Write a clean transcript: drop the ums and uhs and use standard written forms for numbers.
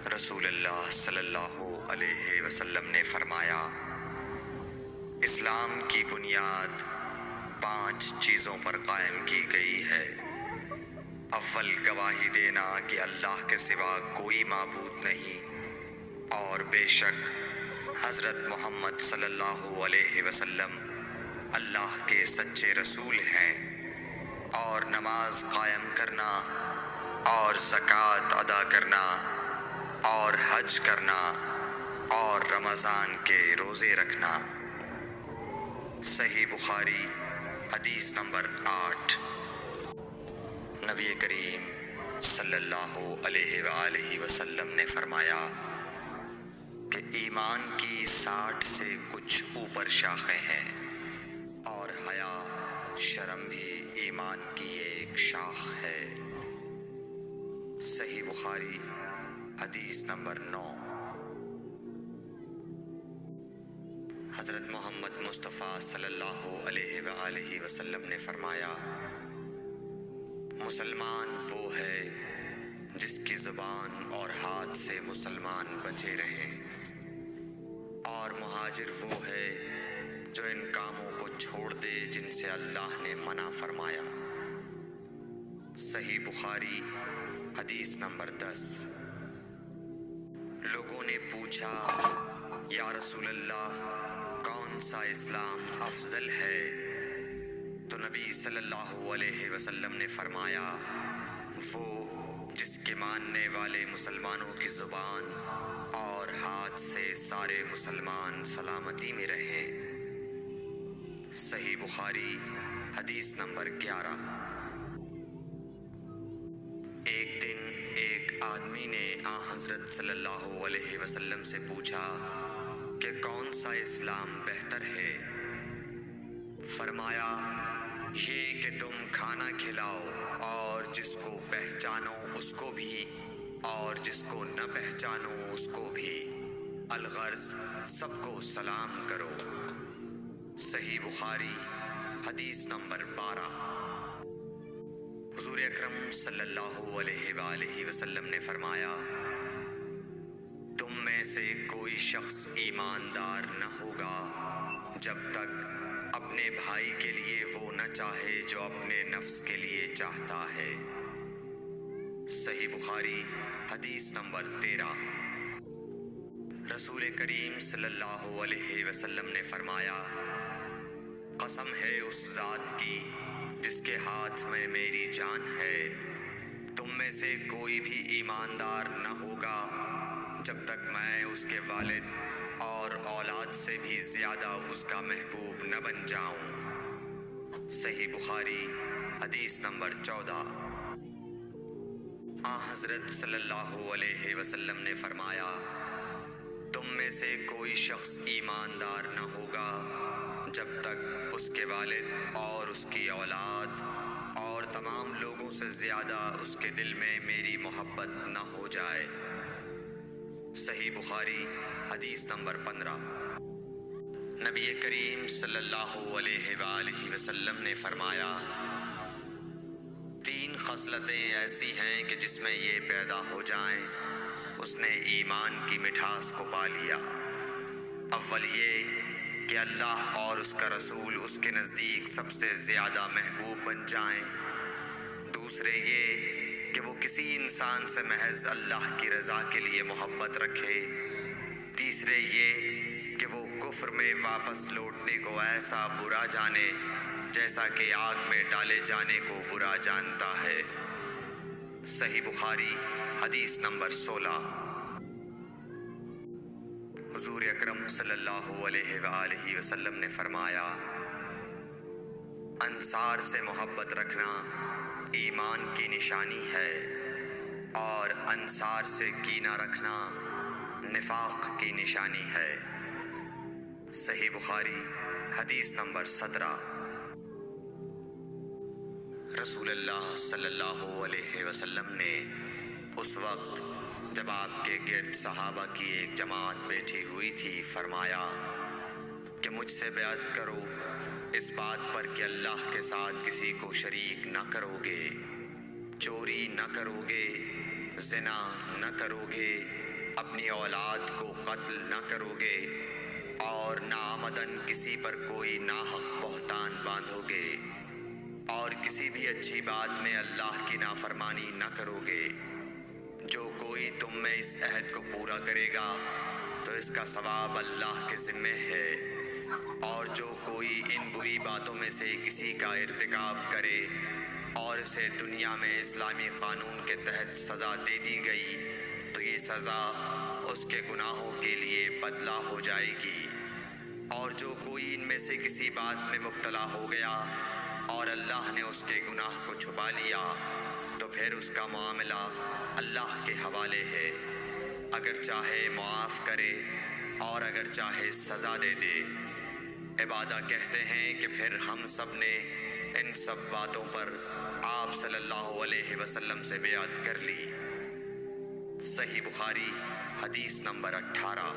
رسول اللہ صلی اللہ علیہ وسلم نے فرمایا، اسلام کی بنیاد 5 چیزوں پر قائم کی گئی ہے۔ اول، گواہی دینا کہ اللہ کے سوا کوئی معبود نہیں اور بے شک حضرت محمد صلی اللہ علیہ وسلم اللہ کے سچے رسول ہیں، اور نماز قائم کرنا اور زکوٰۃ ادا کرنا اور حج کرنا اور رمضان کے روزے رکھنا۔ صحیح بخاری حدیث نمبر 8۔ نبی کریم صلی اللہ علیہ وآلہ وسلم نے فرمایا کہ ایمان کی 60 سے کچھ اوپر شاخیں ہیں، اور حیا، شرم بھی ایمان کی ایک شاخ ہے۔ صحیح بخاری حدیث نمبر 9۔ حضرت محمد مصطفیٰ صلی اللہ علیہ وآلہ وسلم نے فرمایا، مسلمان وہ ہے جس کی زبان اور ہاتھ سے مسلمان بچے رہیں، اور مہاجر وہ ہے جو ان کاموں کو چھوڑ دے جن سے اللہ نے منع فرمایا۔ صحیح بخاری حدیث نمبر 10۔ لوگوں نے پوچھا، یا رسول اللہ، کون سا اسلام افضل ہے؟ تو نبی صلی اللہ علیہ وسلم نے فرمایا، وہ جس کے ماننے والے مسلمانوں کی زبان اور ہاتھ سے سارے مسلمان سلامتی میں رہیں۔ صحیح بخاری حدیث نمبر 11۔ ایک دن ایک آدمی نے حضرت صلی اللہ علیہ وسلم سے پوچھا کہ کون سا اسلام بہتر ہے؟ فرمایا، یہ کہ تم کھانا کھلاؤ اور جس کو پہچانو اس کو بھی اور جس کو نہ پہچانو اس کو بھی، الغرض سب کو سلام کرو۔ صحیح بخاری حدیث نمبر 12۔ حضور اکرم صلی اللہ علیہ وآلہ وسلم نے فرمایا، تم میں سے کوئی شخص ایماندار نہ ہوگا جب تک اپنے بھائی کے لیے وہ نہ چاہے جو اپنے نفس کے لیے چاہتا ہے۔ صحیح بخاری حدیث نمبر 13۔ رسول کریم صلی اللہ علیہ وسلم نے فرمایا، قسم ہے اس ذات کی جس کے ہاتھ میں میری جان ہے، تم میں سے کوئی بھی ایماندار نہ ہوگا جب تک میں اس کے والد اور اولاد سے بھی زیادہ اس کا محبوب نہ بن جاؤں۔ صحیح بخاری حدیث نمبر 14۔ حضرت صلی اللہ علیہ وسلم نے فرمایا، تم میں سے کوئی شخص ایماندار نہ ہوگا جب تک اس کے والد اور اس کی اولاد اور تمام لوگوں سے زیادہ اس کے دل میں میری محبت نہ ہو جائے۔ صحیح بخاری حدیث نمبر 15۔ نبی کریم صلی اللہ علیہ وآلہ وسلم نے فرمایا، 3 خصلتیں ایسی ہیں کہ جس میں یہ پیدا ہو جائیں اس نے ایمان کی مٹھاس کو پا لیا۔ اول یہ کہ اللہ اور اس کا رسول اس کے نزدیک سب سے زیادہ محبوب بن جائیں۔ دوسرے یہ کہ وہ کسی انسان سے محض اللہ کی رضا کے لیے محبت رکھے۔ تیسرے یہ کہ وہ کفر میں واپس لوٹنے کو ایسا برا جانے جیسا کہ آگ میں ڈالے جانے کو برا جانتا ہے۔ صحیح بخاری حدیث نمبر 16۔ حضور اکرم صلی اللہ علیہ وآلہ وسلم نے فرمایا، انصار سے محبت رکھنا ایمان کی نشانی ہے، اور انصار سے کینہ رکھنا نفاق کی نشانی ہے۔ صحیح بخاری حدیث نمبر 17۔ رسول اللہ صلی اللہ علیہ وسلم نے اس وقت جب آپ کے گرد صحابہ کی ایک جماعت بیٹھی ہوئی تھی فرمایا کہ مجھ سے بیعت کرو اس بات پر کہ اللہ کے ساتھ کسی کو شریک نہ کرو گے، چوری نہ کرو گے، زنا نہ کرو گے، اپنی اولاد کو قتل نہ کرو گے اور نہ آمدن کسی پر کوئی ناحق بہتان باندھو گے اور کسی بھی اچھی بات میں اللہ کی نافرمانی نہ کرو گے۔ جو کوئی تم میں اس عہد کو پورا کرے گا تو اس کا ثواب اللہ کے ذمہ ہے، اور جو کوئی ان بری باتوں میں سے کسی کا ارتکاب کرے اور اسے دنیا میں اسلامی قانون کے تحت سزا دے دی گئی تو یہ سزا اس کے گناہوں کے لیے بدلہ ہو جائے گی، اور جو کوئی ان میں سے کسی بات میں مبتلا ہو گیا اور اللہ نے اس کے گناہ کو چھپا لیا تو پھر اس کا معاملہ اللہ کے حوالے ہے، اگر چاہے معاف کرے اور اگر چاہے سزا دے دے۔ عبادہ کہتے ہیں کہ پھر ہم سب نے ان سب باتوں پر آپ صلی اللہ علیہ وسلم سے بیعت کر لی۔ صحیح بخاری حدیث نمبر 18۔